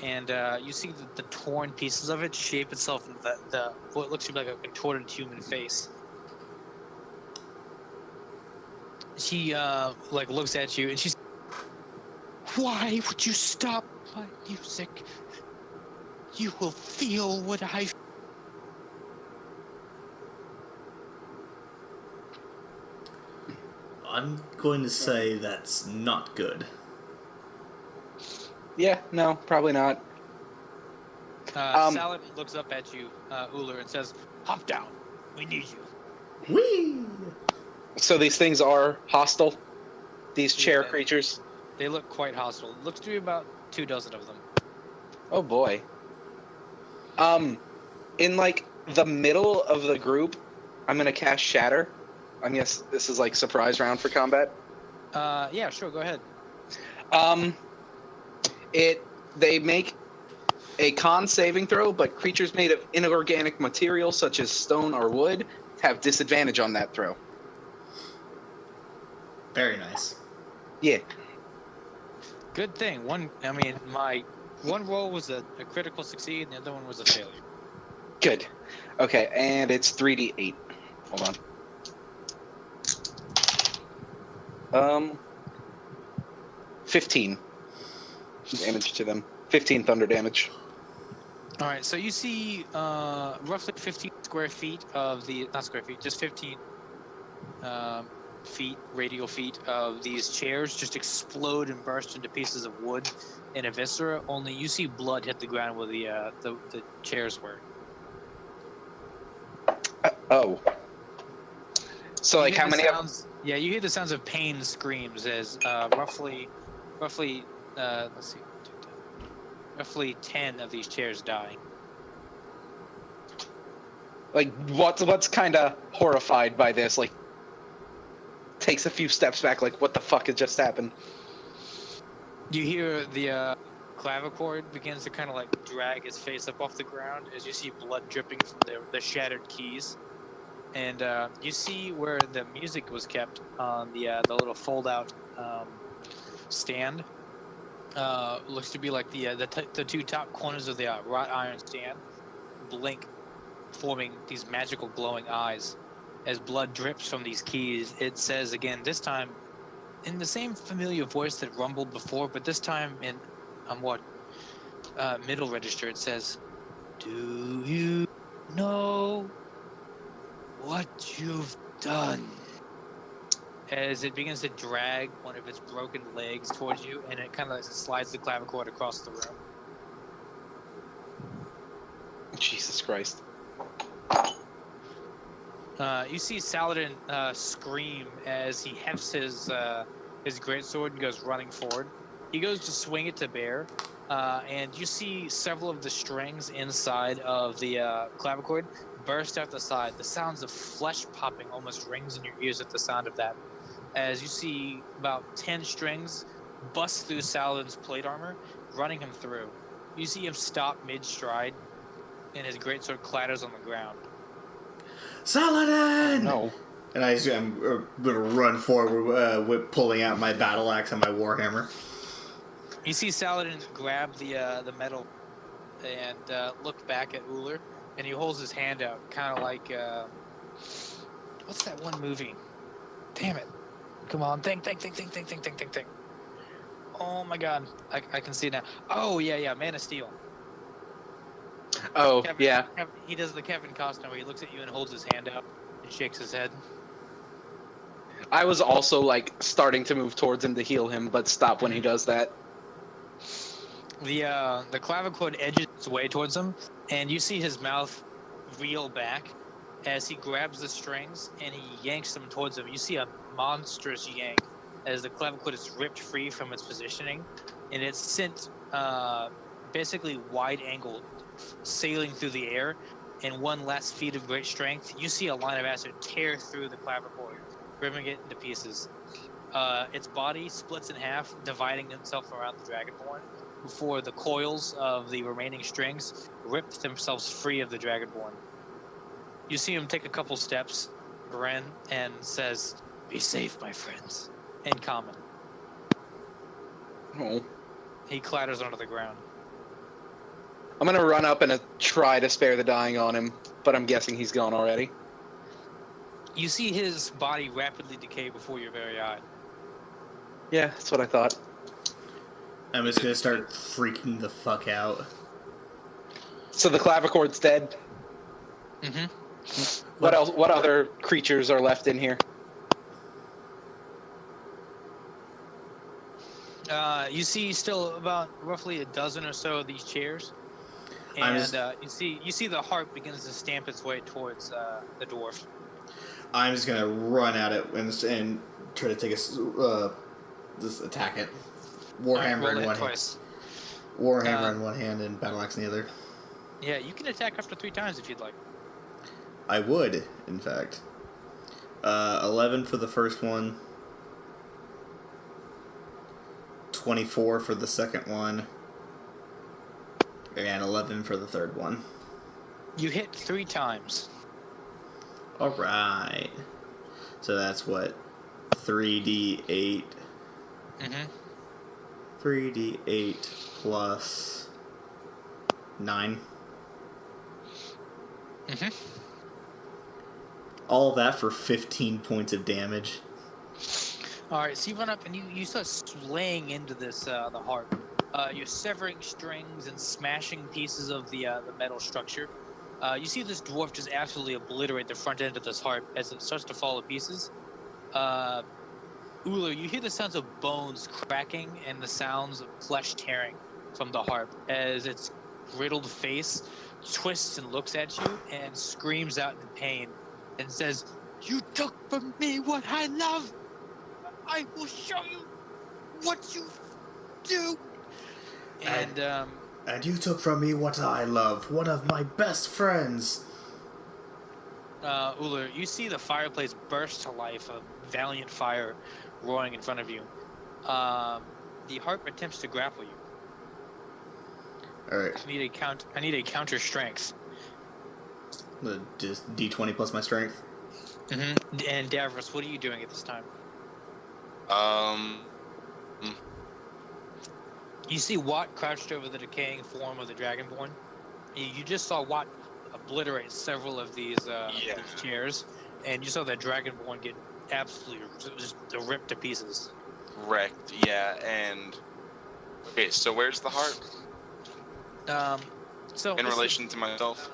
and you see the torn pieces of it shape itself into the what looks to be like a contorted human face. She like looks at you and she's, "Why would you stop my music? You will feel what I."
I'm going to say that's not good.
Yeah, no, probably not.
Saladin looks up at you, Uller, and says, "Hop down. We need you."
Whee!
So these things are hostile? These chair
Yeah.
creatures?
They look quite hostile. Looks to be about 24 of them.
Oh boy. In like the middle of the group, I'm gonna cast Shatter. I guess this is like surprise round for combat.
Yeah, sure, go ahead.
They make a con saving throw, but creatures made of inorganic material such as stone or wood have disadvantage on that throw.
Very nice.
Yeah.
Good thing. My one roll was a critical succeed, and the other one was a failure.
Good. Okay, and it's 3d8. Hold on. 15 damage to them. 15 thunder damage.
All right, so you see roughly 15 square feet of the not square feet, just 15 radial feet of these chairs just explode and burst into pieces of wood in a viscera. Only you see blood hit the ground where the chairs were.
Oh. So,
You
like,
hear
how
the
many
sounds? Yeah, you hear the sounds of pain screams as roughly, let's see, roughly 10 of these chairs die.
Like, what's kind of horrified by this? Like, takes a few steps back, like, what the fuck has just happened?
You hear the clavichord begins to kind of like drag his face up off the ground as you see blood dripping from the shattered keys. And you see where the music was kept on the little fold-out stand. Looks to be like the two top corners of the wrought iron stand blink, forming these magical glowing eyes. As blood drips from these keys, it says again, this time in the same familiar voice that rumbled before, but this time in middle register, it says, "Do you know what you've done?" As it begins to drag one of its broken legs towards you, and it kind of slides the clavichord across the room.
Jesus Christ.
You see Saladin scream as he hefts his greatsword and goes running forward. He goes to swing it to bear, and you see several of the strings inside of the clavichord burst out the side. The sounds of flesh popping almost rings in your ears at the sound of that. As you see about 10 strings bust through Saladin's plate armor, running him through. You see him stop mid-stride, and his greatsword clatters on the ground.
Saladin!
No.
And I'm going to run forward with pulling out my battle axe and my warhammer.
You see Saladin grab the metal and look back at Uller, and he holds his hand out, kind of like what's that one movie? Damn it! Come on, think. Oh my God, I can see it now. Oh yeah, Man of Steel.
Oh,
Kevin,
yeah.
He does the Kevin Costner where he looks at you and holds his hand out and shakes his head.
I was also, like, starting to move towards him to heal him, but stop when he does that.
The clavichord edges its way towards him, and you see his mouth reel back as he grabs the strings and he yanks them towards him. You see a monstrous yank as the clavichord is ripped free from its positioning, and it's sent basically wide angle sailing through the air. In one last feat of great strength, you see a line of acid tear through the clavichord, ripping it into pieces. Its body splits in half, dividing itself around the Dragonborn, before the coils of the remaining strings rip themselves free of the Dragonborn. You see him take a couple steps, Bren, and says, "Be safe, my friends," in common.
Oh.
He clatters onto the ground.
I'm gonna run up and try to spare the dying on him, but I'm guessing he's gone already.
You see his body rapidly decay before your very eye.
Yeah, that's what I thought.
I'm just going to start freaking the fuck out.
So the clavichord's dead.
Mm-hmm.
What else? What other creatures are left in here?
You see still about roughly a dozen or so of these chairs. And you see the heart begins to stamp its way towards the dwarf.
I'm just gonna run at it and try to take just attack it. Warhammer in one hand. Warhammer in one hand and battle axe in the other.
Yeah, you can attack up to 3 times if you'd like.
I would, in fact. 11 for the first one. 24 for the second one. And 11 for the third one.
You hit 3 times.
Alright. So that's what? 3d8.
Mm-hmm.
3d8 plus 9.
Mm-hmm.
All that for 15 points of damage.
All right, so you run up and you start slaying into this the harp. You're severing strings and smashing pieces of the metal structure. You see this dwarf just absolutely obliterate the front end of this harp as it starts to fall to pieces. Uller, you hear the sounds of bones cracking and the sounds of flesh tearing from the harp as its riddled face twists and looks at you and screams out in pain and says, "You took from me what I love! I will show you what you do!" And,
And you took from me what I love, one of my best friends.
Uller, you see the fireplace burst to life, a valiant fire roaring in front of you. The harp attempts to grapple you.
Alright,
I need a counter strength.
just d20 plus my strength.
Mm-hmm. And Davros, what are you doing at this time? You see Watt crouched over the decaying form of the Dragonborn. You just saw Watt obliterate several of these chairs, and you saw that Dragonborn get absolutely just ripped to pieces.
Wrecked, yeah, and... Okay, so where's the harp? In relation to myself?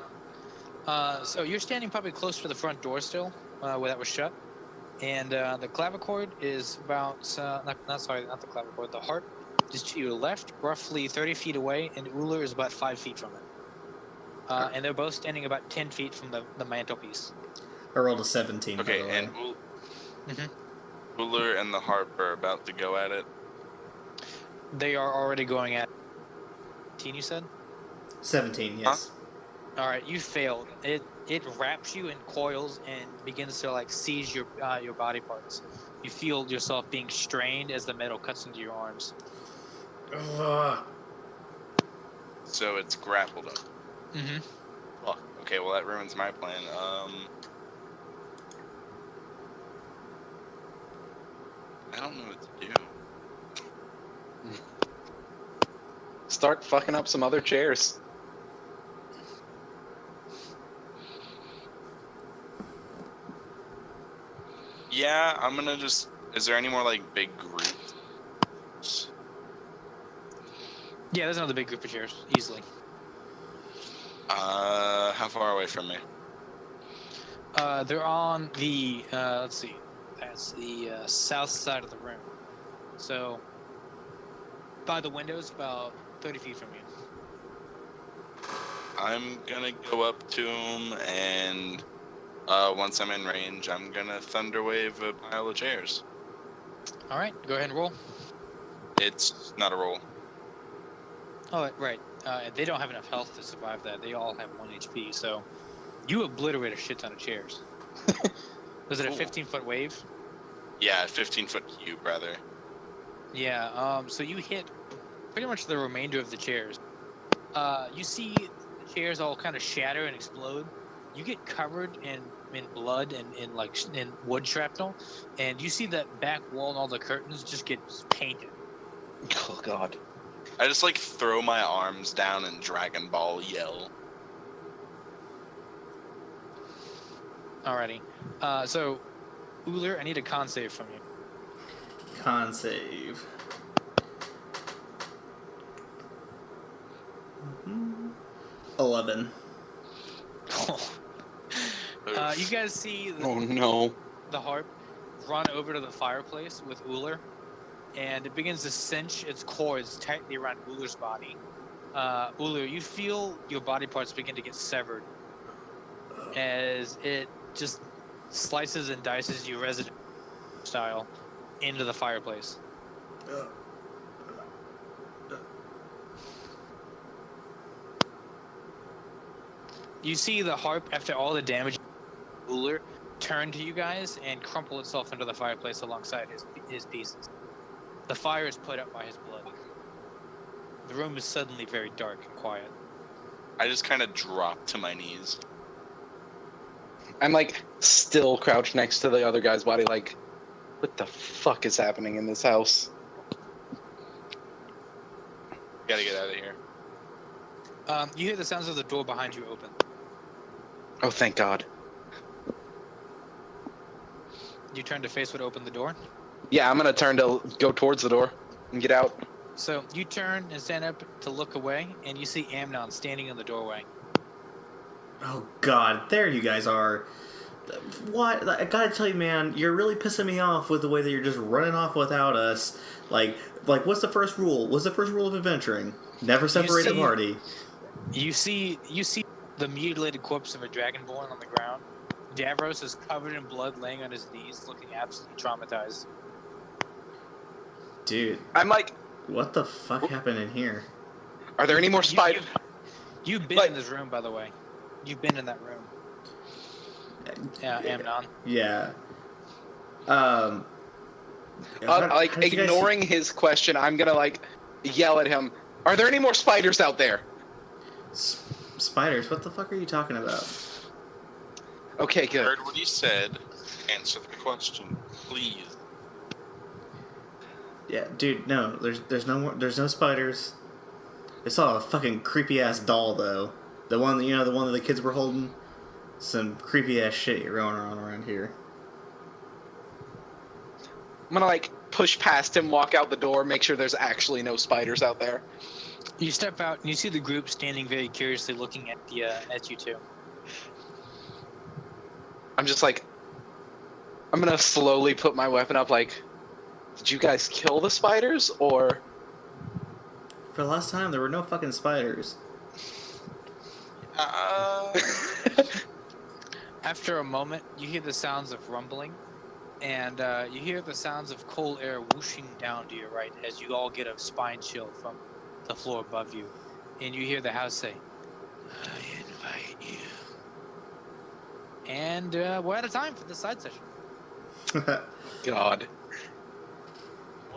So you're standing probably close to the front door still, where that was shut. And the clavichord is about... not the clavichord, the harp is to your left, roughly 30 feet away, and Uller is about 5 feet from it. And they're both standing about 10 feet from the mantelpiece.
I rolled a 17,
Okay,
by the way.
and Uller and the harp are about to go at it.
They are already going at 18, you said?
17, yes.
Huh? All right, you failed. It wraps you in coils and begins to seize your body parts. You feel yourself being strained as the metal cuts into your arms.
So it's grappled up.
Mm-hmm.
Fuck. Okay, well that ruins my plan. I don't know what to do.
Start fucking up some other chairs.
Yeah, I'm gonna just... Is there any more, big groups?
Yeah, there's another big group of chairs, easily.
How far away from me?
They're on the, let's see, that's the south side of the room. So, by the windows, about 30 feet from you.
I'm gonna go up to him, and once I'm in range, I'm gonna thunderwave a pile of chairs.
All right, go ahead and roll.
It's not a roll.
Oh, right. They don't have enough health to survive that. They all have 1 HP, so you obliterate a shit ton of chairs. Was it a 15-foot wave?
Yeah, 15-foot cube, rather.
Yeah, so you hit pretty much the remainder of the chairs. You see the chairs all kind of shatter and explode. You get covered in blood and in wood shrapnel, and you see that back wall and all the curtains just get painted.
Oh, God.
I just, throw my arms down and Dragon Ball yell.
Alrighty. So, Uller, I need a con save from you.
Con save. 11.
You guys see the harp run over to the fireplace with Uller, and it begins to cinch its cords tightly around Uller's body. Uller, you feel your body parts begin to get severed as it just slices and dices you Resident style into the fireplace. You see the harp, after all the damage, Uller turn to you guys and crumple itself into the fireplace alongside his pieces. The fire is put out by his blood. The room is suddenly very dark and quiet.
I just kind of drop to my knees.
I'm still crouched next to the other guy's body, What the fuck is happening in this house?
Gotta get out of here.
You hear the sounds of the door behind you open.
Oh, thank God.
You turn to face what opened the door.
Yeah, I'm gonna turn to go towards the door and get out.
So you turn and stand up to look away, and you see Amnon standing in the doorway.
Oh God, there you guys are. What? I gotta tell you, man, you're really pissing me off with the way that you're just running off without us. Like, what's the first rule? What's the first rule of adventuring? Never separate the party.
You see the mutilated corpse of a dragonborn on the ground. Davros is covered in blood, laying on his knees, looking absolutely traumatized.
Dude,
I'm like,
what the fuck happened in here?
are there any more spiders?
You've been in this room, by the way. You've been in that room. Yeah, Amnon.
Yeah.
Like, ignoring his question, I'm gonna, like, yell at him. Are there any more spiders out there?
Spiders? What the fuck are you talking about?
Okay, good.
Heard what he said. Answer the question, please.
Yeah, dude, no. There's no spiders. I saw a fucking creepy ass doll though. The one that the one that the kids were holding. Some creepy ass shit you're going on around here.
I'm gonna, like, push past him, walk out the door, make sure there's actually no spiders out there.
You step out and you see the group standing very curiously looking at at you two.
I'm just like, I'm gonna slowly put my weapon up, like, did you guys kill the spiders, or?
For the last time, there were no fucking spiders.
After a moment, you hear the sounds of rumbling, and you hear the sounds of cold air whooshing down to your right as you all get a spine chill from the floor above you. And you hear the house say, I invite you. And we're out of time for this side session.
God.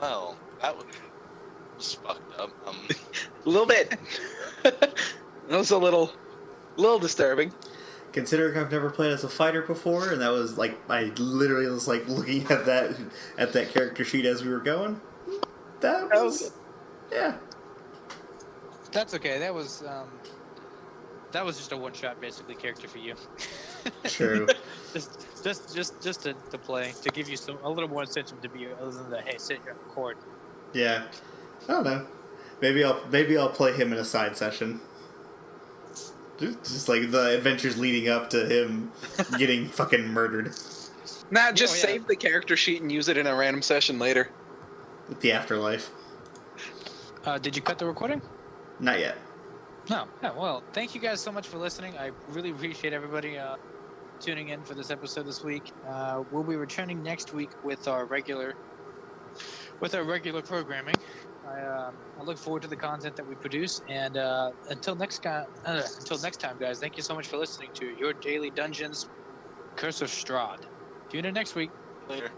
Well, that was fucked up.
A little bit. That was a little disturbing.
Considering I've never played as a fighter before, and that was like I literally was like looking at that character sheet as we were going. That was yeah.
That's okay. That was just a one-shot basically character for you.
True.
just to play, to give you a little more incentive to be other than the hey, sit here and record.
Yeah. I don't know. Maybe I'll play him in a side session. Just like the adventures leading up to him getting fucking murdered.
Nah, just save the character sheet and use it in a random session later.
The afterlife.
Did you cut the recording?
Not yet.
No. Yeah, well, thank you guys so much for listening. I really appreciate everybody tuning in for this episode this week. We'll be returning next week with our regular programming. I look forward to the content that we produce, and until next time, guys, thank you so much for listening to Your Daily Dungeons Curse of Strahd. Tune in next week.
Later.